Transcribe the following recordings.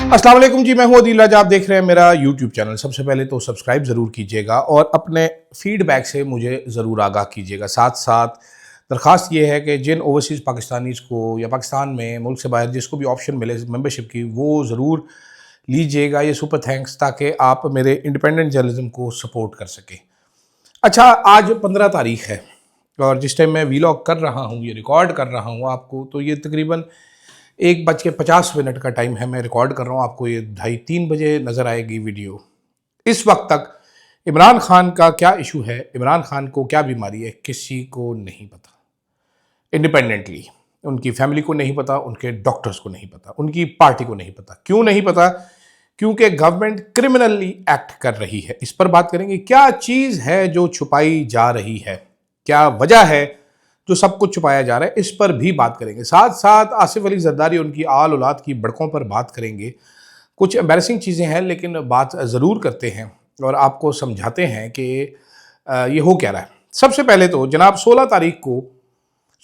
अस्सलाम वालेकुम जी, मैं हूं अदील राजा। आप देख रहे हैं मेरा यूट्यूब चैनल। सबसे पहले तो सब्सक्राइब ज़रूर कीजिएगा और अपने फीडबैक से मुझे ज़रूर आगाह कीजिएगा। साथ साथ दरख्वास्त ये है कि जिन ओवरसीज़ पाकिस्तानीज़ को या पाकिस्तान में मुल्क से बाहर जिसको भी ऑप्शन मिले मेंबरशिप की, वो ज़रूर लीजिएगा। ये सुपर थैंक्स, ताकि आप मेरे इंडिपेंडेंट जर्नलिज्म को सपोर्ट कर सकें। अच्छा, आज 15 तारीख है और जिस टाइम मैं वीलॉग कर रहा हूँ, ये रिकॉर्ड कर रहा हूँ आपको, तो ये तकरीबन 1:50 का टाइम है। मैं रिकॉर्ड कर रहा हूँ, आपको ये 2:30 बजे नज़र आएगी वीडियो। इस वक्त तक इमरान खान का क्या इशू है, इमरान खान को क्या बीमारी है, किसी को नहीं पता। इंडिपेंडेंटली उनकी फैमिली को नहीं पता, उनके डॉक्टर्स को नहीं पता, उनकी पार्टी को नहीं पता। क्यों नहीं पता? क्योंकि गवर्नमेंट क्रिमिनली एक्ट कर रही है। इस पर बात करेंगे। क्या चीज़ है जो छुपाई जा रही है, क्या वजह है जो सब कुछ छुपाया जा रहा है, इस पर भी बात करेंगे। साथ साथ आसिफ अली जरदारी, उनकी आल औलाद की बड़कों पर बात करेंगे। कुछ एम्बैरेसिंग चीज़ें हैं, लेकिन बात ज़रूर करते हैं और आपको समझाते हैं कि ये हो क्या रहा है। सबसे पहले तो जनाब 16 तारीख को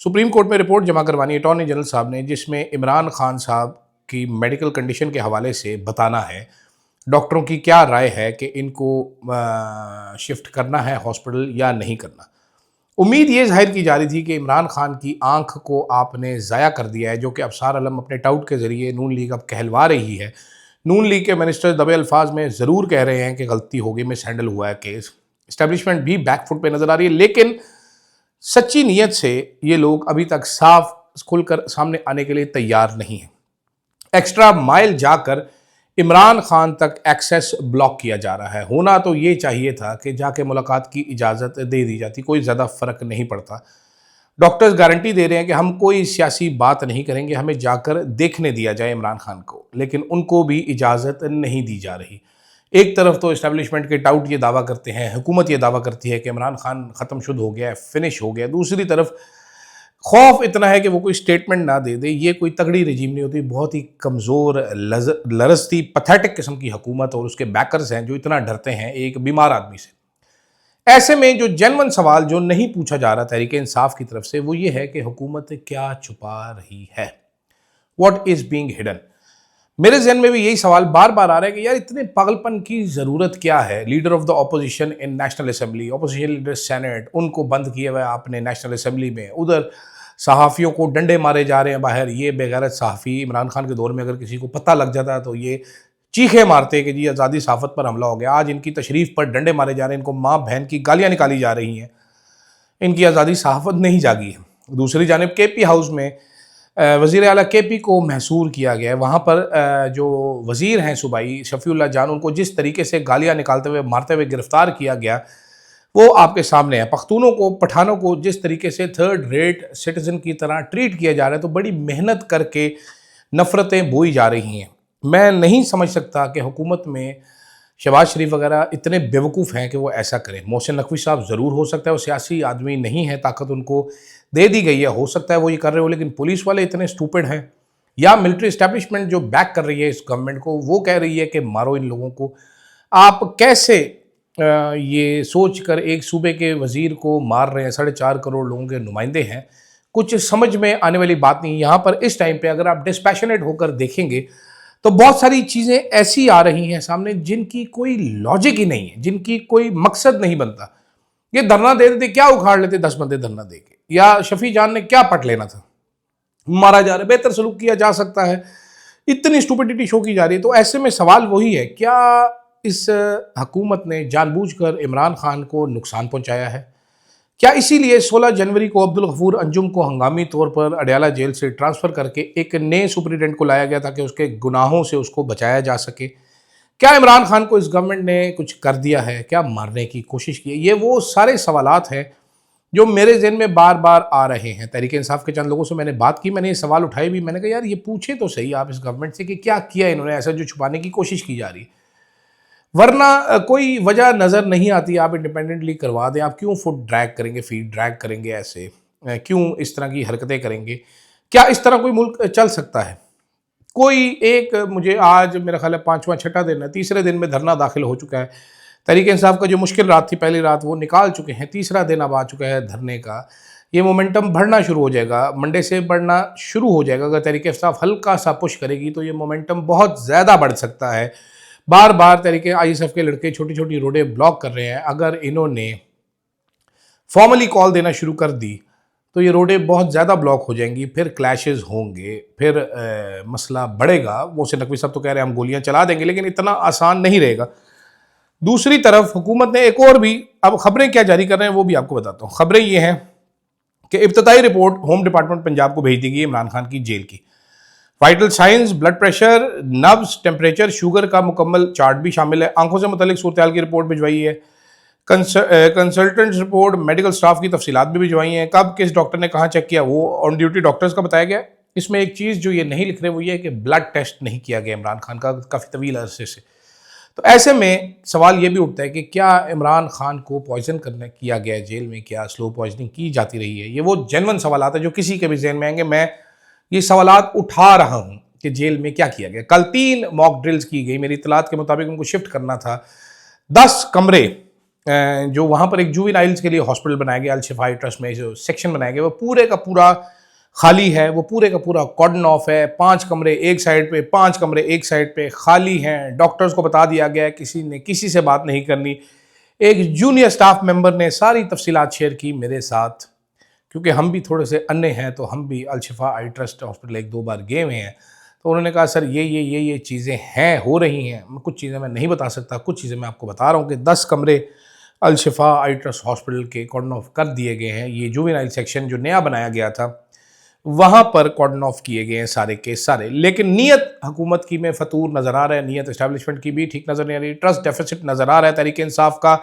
सुप्रीम कोर्ट में रिपोर्ट जमा करवानी है अटॉर्नी जनरल साहब ने, जिसमें इमरान खान साहब की मेडिकल कंडीशन के हवाले से बताना है डॉक्टरों की क्या राय है कि इनको शिफ्ट करना है हॉस्पिटल या नहीं करना। उम्मीद ये जाहिर की जा रही थी कि इमरान खान की आंख को आपने ज़ाया कर दिया है, जो कि अफसार आलम अपने टाउट के ज़रिए नून लीग अब कहलवा रही है। नून लीग के मिनिस्टर दबे अल्फाज में ज़रूर कह रहे हैं कि गलती हो गई, मिस हैंडल हुआ है केस। इस्टेब्लिशमेंट भी बैकफुट पे नज़र आ रही है, लेकिन सच्ची नीयत से ये लोग अभी तक साफ खुलकर सामने आने के लिए तैयार नहीं है। एक्स्ट्रा माइल जाकर इमरान खान तक एक्सेस ब्लॉक किया जा रहा है। होना तो ये चाहिए था कि जाके मुलाकात की इजाज़त दे दी जाती, कोई ज़्यादा फ़र्क नहीं पड़ता। डॉक्टर्स गारंटी दे रहे हैं कि हम कोई सियासी बात नहीं करेंगे, हमें जाकर देखने दिया जाए इमरान खान को, लेकिन उनको भी इजाज़त नहीं दी जा रही। एक तरफ तो इस्टेब्लिशमेंट के टाउट ये दावा करते हैं, हुकूमत ये दावा करती है कि इमरान खान ख़त्म शुद हो गया है, फिनिश हो गया। दूसरी तरफ खौफ इतना है कि वो कोई स्टेटमेंट ना दे दे। ये कोई तगड़ी रजीम नहीं होती, बहुत ही कमज़ोर लरसती पथेटिक किस्म की हुकूमत और उसके बैकर्स हैं जो इतना डरते हैं एक बीमार आदमी से। ऐसे में जो जेन्युइन सवाल जो नहीं पूछा जा रहा तहरीक इंसाफ की तरफ से, वो ये है कि हुकूमत क्या छुपा रही है, वॉट इज़ बीइंग हिडन। मेरे जहन में भी यही सवाल बार बार आ रहा है कि यार इतने पागलपन की ज़रूरत क्या है। Leader of the opposition in national assembly, opposition leader senate, उनको बंद किया हुआ है आपने नेशनल असेंबली में। उधर सहाफ़ियों को डंडे मारे जा रहे हैं बाहर। ये बेगैरत सहाफ़ी इमरान खान के दौर में अगर किसी को पता लग जाता तो ये चीखे मारते कि जी आज़ादी सहाफ़त पर हमला हो गया। आज इनकी तशरीफ़ पर डंडे मारे जा रहे हैं, इनको माँ बहन की गालियाँ निकाली जा रही हैं, इनकी आज़ादी सहाफ़त नहीं जागी है। दूसरी जानिब KP हाउस में वज़ीर आला KP को महसूर किया गया है। वहाँ पर जो वज़ीर हैं सूबाई शफ़ीउल्लाह जान, उनको जिस तरीके से गालियाँ निकालते हुए मारते हुए गिरफ़्तार किया गया, वो आपके सामने है। पख्तूनों को, पठानों को जिस तरीके से थर्ड रेट सिटीज़न की तरह ट्रीट किया जा रहा है, तो बड़ी मेहनत करके नफ़रतें बोई जा रही हैं। मैं नहीं समझ सकता कि हुकूमत में शहबाज शरीफ वगैरह इतने बेवकूफ़ हैं कि वो ऐसा करें। मोहसिन नकवी साहब ज़रूर हो सकता है वो सियासी आदमी नहीं है, ताकत उनको दे दी गई है, हो सकता है वो ये कर रहे हो, लेकिन पुलिस वाले इतने स्टूपिड हैं, या मिलिट्री इस्टेब्लिशमेंट जो बैक कर रही है इस गवर्नमेंट को, वो कह रही है कि मारो इन लोगों को। आप कैसे ये सोच कर एक सूबे के वज़ीर को मार रहे हैं? 4.5 करोड़ लोगों के नुमाइंदे हैं। कुछ समझ में आने वाली बात नहीं। यहाँ पर इस टाइम पे अगर आप डिस्पैशनेट होकर देखेंगे तो बहुत सारी चीज़ें ऐसी आ रही हैं सामने जिनकी कोई लॉजिक ही नहीं है, जिनकी कोई मकसद नहीं बनता। ये धरना दे देते, क्या उखाड़ लेते 10 बंदे धरना दे के, या शफी जान ने क्या पट लेना था, मारा जा रहा है, बेहतर सलूक किया जा सकता है। इतनी स्टूपिडिटी शो की जा रही है। तो ऐसे में सवाल वही है, क्या इस हुकूमत ने जानबूझकर इमरान खान को नुकसान पहुंचाया है? क्या इसीलिए 16 जनवरी को अब्दुल गफूर अंजुम को हंगामी तौर पर अडयाला जेल से ट्रांसफ़र करके एक नए सुपरिटेंडेंट को लाया गया ताकि उसके गुनाहों से उसको बचाया जा सके? क्या इमरान खान को इस गवर्नमेंट ने कुछ कर दिया है? क्या मारने की कोशिश की है? ये वो सारे सवालात हैं जो मेरे जहन में बार बार आ रहे हैं। तहरीक इंसाफ के चंद लोगों से मैंने बात की, मैंने ये सवाल उठाए भी। मैंने कहा यार ये पूछे तो सही आप इस गवर्नमेंट से कि क्या किया इन्होंने ऐसा जो छुपाने की कोशिश की जा रही है। वरना कोई वजह नज़र नहीं आती। आप इंडिपेंडेंटली करवा दें, आप क्यों फुट ड्रैग करेंगे, फीड ड्रैग करेंगे ऐसे, क्यों इस तरह की हरकतें करेंगे? क्या इस तरह कोई मुल्क चल सकता है? कोई एक, मुझे आज मेरा ख्याल है 5वां 6ठा दिन है, तीसरे दिन में धरना दाखिल हो चुका है। तहरीक इंसाफ का जो मुश्किल रात थी, पहली रात, वो निकाल चुके हैं। तीसरा दिन अब आ चुका है धरने का। ये मोमेंटम बढ़ना शुरू हो जाएगा, मंडे से बढ़ना शुरू हो जाएगा। अगर तहरीक इंसाफ हल्का सा पुश करेगी तो ये मोमेंटम बहुत ज़्यादा बढ़ सकता है। बार बार तहरीक ISF के लड़के छोटी छोटी रोडें ब्लॉक कर रहे हैं, अगर इन्होंने फॉर्मली कॉल देना शुरू कर दी तो ये रोडें बहुत ज़्यादा ब्लॉक हो जाएंगी, फिर क्लैशेस होंगे, फिर मसला बढ़ेगा। मोहसिन नकवी साहब तो कह रहे हैं हम गोलियां चला देंगे, लेकिन इतना आसान नहीं रहेगा। दूसरी तरफ हुकूमत ने एक और भी, अब खबरें क्या जारी कर रहे हैं वो भी आपको बताता हूँ। खबरें ये हैं कि इब्तदाई रिपोर्ट होम डिपार्टमेंट पंजाब को भेज दी गई इमरान खान की जेल की। वाइटल साइंस, ब्लड प्रेशर, नब्ज, टेम्परेचर, शुगर का मुकम्मल चार्ट भी शामिल है। आंखों से मुतल्लिक सूरत की रिपोर्ट भिजवाई है। कंसल्टेंट रिपोर्ट, मेडिकल स्टाफ की तफसीलात भी भिजवाई हैं। कब किस डॉक्टर ने कहाँ चेक किया वो ऑन ड्यूटी डॉक्टर्स का बताया गया। इसमें एक चीज़ जो ये नहीं लिख रहे वो ये है कि ब्लड टेस्ट नहीं किया गया इमरान खान का काफ़ी तवील अरसे से। तो ऐसे में सवाल ये भी उठता है कि क्या इमरान खान को पॉइजन करने किया गया है जेल में, क्या स्लो पॉइजनिंग की जाती रही है? ये वो जेन्युइन सवालात है जो किसी के भी जहन में आएंगे। मैं ये सवालात उठा रहा हूँ कि जेल में क्या किया गया। कल 3 मॉक ड्रिल्स की गई, मेरी इतलात के मुताबिक उनको शिफ्ट करना था। 10 कमरे जो वहाँ पर एक जुवेनाइल्स के लिए हॉस्पिटल बनाया गया, अल-शिफा ट्रस्ट में जो सेक्शन बनाया गया वो पूरे का पूरा खाली है, वो पूरे का पूरा कॉर्डन ऑफ है। 5 कमरे एक साइड पे, 5 कमरे एक साइड पे खाली हैं। डॉक्टर्स को बता दिया गया है किसी ने किसी से बात नहीं करनी। एक जूनियर स्टाफ मेंबर ने सारी तफसीलात शेयर की मेरे साथ, क्योंकि हम भी थोड़े से अन्य हैं तो हम भी अल-शिफा आई ट्रस्ट हॉस्पिटल 1-2 बार गए हुए हैं। तो उन्होंने कहा सर ये चीज़ें हैं, हो रही हैं। कुछ चीज़ें मैं नहीं बता सकता, कुछ चीज़ें मैं आपको बता रहा हूँ कि 10 कमरे अल-शिफा आई ट्रस्ट हॉस्पिटल के कॉर्डन ऑफ कर दिए गए हैं। ये जुवेनाइल सेक्शन जो नया बनाया गया था वहाँ पर कॉर्डन ऑफ किए गए हैं सारे के सारे। लेकिन नीयत हुकूमत की में फतूर नज़र आ रहा है, नीयत इस्टेब्लिशमेंट की भी ठीक नज़र नहीं आ रही। ट्रस्ट डेफिसिट नज़र आ रहा है तहरीक इंसाफ का,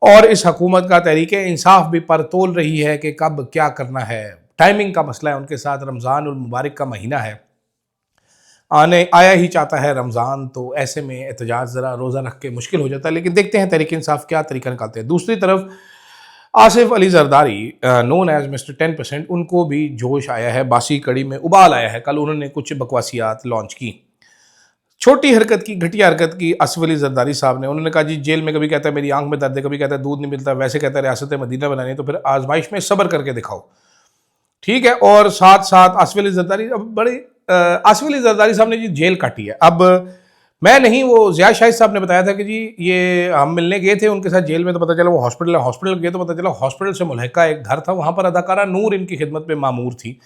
और इस हुकूमत का तहरीक इंसाफ भी पर तोल रही है कि कब क्या करना है। टाइमिंग का मसला है उनके साथ। रमज़ान उल मुबारक का महीना है, आया ही चाहता है रमज़ान, तो ऐसे में एहतजाज ज़रा रोज़ा रख के मुश्किल हो जाता है। लेकिन देखते हैं तहरीक इंसाफ क्या तरीका निकालते हैं। दूसरी तरफ Asif Ali Zardari known as mister 10%, उनको भी जोश आया है, बासी कड़ी में उबाल आया है। कल उन्होंने कुछ बकवासियात लॉन्च की, छोटी हरकत की, घटिया हरकत की आसिफ अली जरदारी साहब ने। उन्होंने कहा जी जेल में कभी कहता है मेरी आंख में दर्द है, कभी कहता है दूध नहीं मिलता, वैसे कहता है रियासत मदीना बनानी है, तो फिर आजमाइश में सब्र करके दिखाओ, ठीक है। और साथ साथ आसिफ अली जरदारी, अब बड़े आसिफ अली जरदारी साहब ने जी जेल काटी है। अब मैं नहीं, वो ज़िया शाहिद साहब ने बताया था कि जी ये हम मिलने गए थे उनके साथ जेल में, तो पता चला वो हॉस्पिटल है। हॉस्पिटल गए तो पता चला हॉस्पिटल से मुल्हिका एक घर था, वहाँ पर अदाकारा नूर इनकी खिदमत में मामूर थी।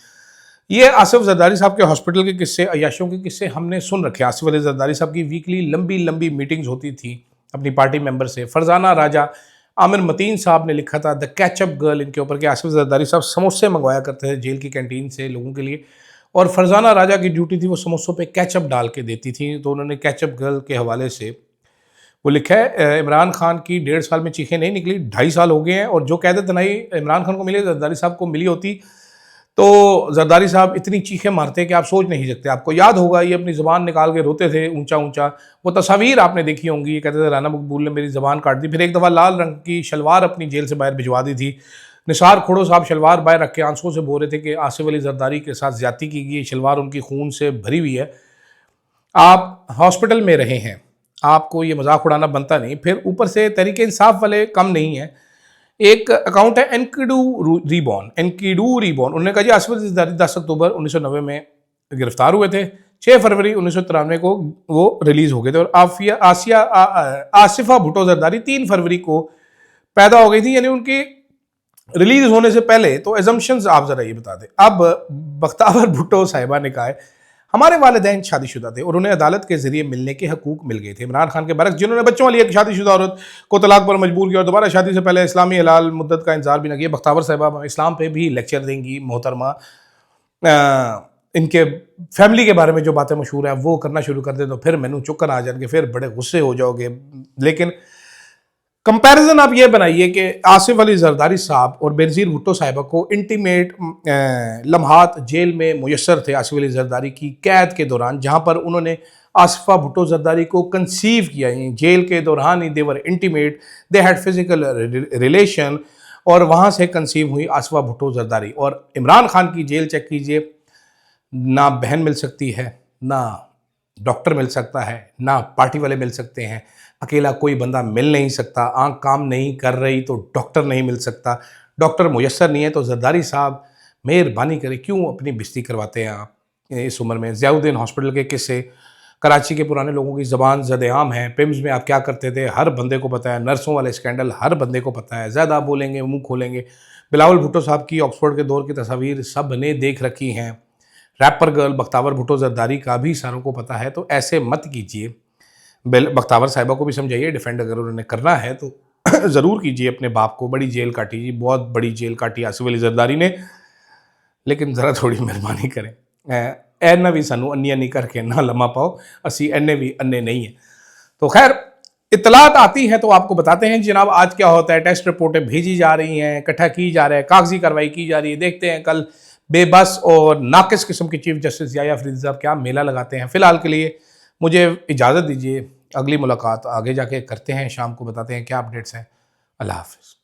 ये आसिफ जरदारी साहब के हॉस्पिटल के किस्से, अय्याशों के किस्से हमने सुन रखे। आसिफ अली जरदारी साहब की वीकली लंबी लंबी मीटिंग्स होती थी अपनी पार्टी मेंबर से। फरजाना राजा, आमिर मतीन साहब ने लिखा था द कैचअप गर्ल इनके ऊपर कि आसिफ जरदारी साहब समोसे मंगवाया करते थे जेल की कैंटीन से लोगों के लिए, और फरजाना राजा की ड्यूटी थी वो समोसों पे केचप डाल के देती थी। तो उन्होंने केचप गर्ल के हवाले से वो लिखा है, इमरान खान की 1.5 साल में चीखें नहीं निकली, 2.5 साल हो गए हैं, और जो कैद तनाई इमरान खान को मिली जरदारी साहब को मिली होती तो जरदारी साहब इतनी चीखें मारते कि आप सोच नहीं सकते। आपको याद होगा ये अपनी ज़बान निकाल के रोते थे ऊंचा ऊंचा, वो तस्वीर आपने देखी होंगी। ये कहते थे राना मकबूल ने मेरी ज़बान काट दी। फिर एक दफ़ा लाल रंग की शलवार अपनी जेल से बाहर भिजवा दी थी। निसार खोड़ो साहब शलवार बाहर रख के आंसुओं से बोल रहे थे कि आसिफ अली जरदारी के साथ ज्यादती की गई, शलवार उनकी खून से भरी हुई है। आप हॉस्पिटल में रहे हैं, आपको ये मजाक उड़ाना बनता नहीं। फिर ऊपर से तहरीक इंसाफ वाले कम नहीं है। एक अकाउंट है एनकिडू रीबॉर्न, उन्होंने कहा जी आसिफ अली जरदारी 10 अक्टूबर 1990 में गिरफ्तार हुए थे, 6 फरवरी 1993 को वो रिलीज हो गए थे, और आसिफा भुट्टो जरदारी 3 फरवरी को पैदा हो गई थी, यानी उनकी रिलीज होने से पहले। तो एजम्पशंस आप जरा ये बता दें। अब बख्तावर भुट्टो साहिबा ने कहा है हमारे वालिदैन शादीशुदा थे और उन्हें अदालत के जरिए मिलने के हकूक मिल गए थे। इमरान खान के बरक्स जिन्होंने बच्चों वाली एक शादीशुदा औरत को तलाक पर मजबूर किया और दोबारा शादी से पहले इस्लामी हलाल मुद्दत का इंतजार भी न किया। बख्तावर साहिबा इस्लाम पे भी लेक्चर देंगी मोहतरमा। इनके फैमिली के बारे में जो बातें मशहूर है वो करना शुरू कर दे तो फिर मैनू चुक्कर आ जाएंगे, फिर बड़े गुस्से हो जाओगे। लेकिन कंपैरिजन आप ये बनाइए कि आसिफ अली जरदारी साहब और बेनज़ीर भुट्टो साहिबा को इंटीमेट लम्हात जेल में मुयसर थे आसिफ अली जरदारी की कैद के दौरान, जहाँ पर उन्होंने आसिफा भुट्टो जरदारी को कंसीव किया। जेल के दौरान ही they were intimate, they had physical relation, और वहाँ से कंसीव हुई आसिफा भुट्टो जरदारी। और इमरान खान की जेल चेक कीजिए, ना बहन मिल सकती है, ना डॉक्टर मिल सकता है, ना पार्टी वाले मिल सकते हैं, अकेला कोई बंदा मिल नहीं सकता। आंख काम नहीं कर रही तो डॉक्टर नहीं मिल सकता, डॉक्टर मुयस्सर नहीं है तो जरदारी साहब मेहरबानी करें, क्यों अपनी बेइज्जती करवाते हैं आप इस उम्र में। ज़ियाउद्दीन हॉस्पिटल के किस्से कराची के पुराने लोगों की ज़बान ज़द-ए-आम है। पिम्स में आप क्या करते थे हर बंदे को पता है। नर्सों वाले स्कैंडल हर बंदे को पता है। ज़्यादा बोलेंगे मुँह खोलेंगे। बिलावल भुट्टो साहब की ऑक्सफोर्ड के दौर की तस्वीर सब ने देख रखी हैं। रैपर गर्ल बख्तावर भुट्टो जरदारी का भी सारों को पता है, तो ऐसे मत कीजिए। बख्तावर साहिबा को भी समझाइए, डिफेंड अगर उन्होंने करना है तो ज़रूर कीजिए। अपने बाप को बड़ी जेल काटी जी, बहुत बड़ी जेल काटी आसिफ अली जरदारी ने, लेकिन ज़रा थोड़ी मेहरबानी करें। ऐना भी सानू अन्नी अन्नी करके ना लम्मा पाओ, असी अन्ने भी अन्ने नहीं है। तो खैर इतलात आती हैं तो आपको बताते हैं जनाब आज क्या होता है। टेस्ट रिपोर्टें भेजी जा रही हैं, इकट्ठा की जा रहा है, कागजी कार्रवाई की जा रही है। देखते हैं कल बेबस और नाकिस किस्म के चीफ जस्टिस याह्या फरीदी साहब क्या मेला लगाते हैं। फिलहाल के लिए मुझे इजाज़त दीजिए, अगली मुलाकात आगे जाके करते हैं, शाम को बताते हैं क्या अपडेट्स हैं। अल्लाह हाफ़िज़।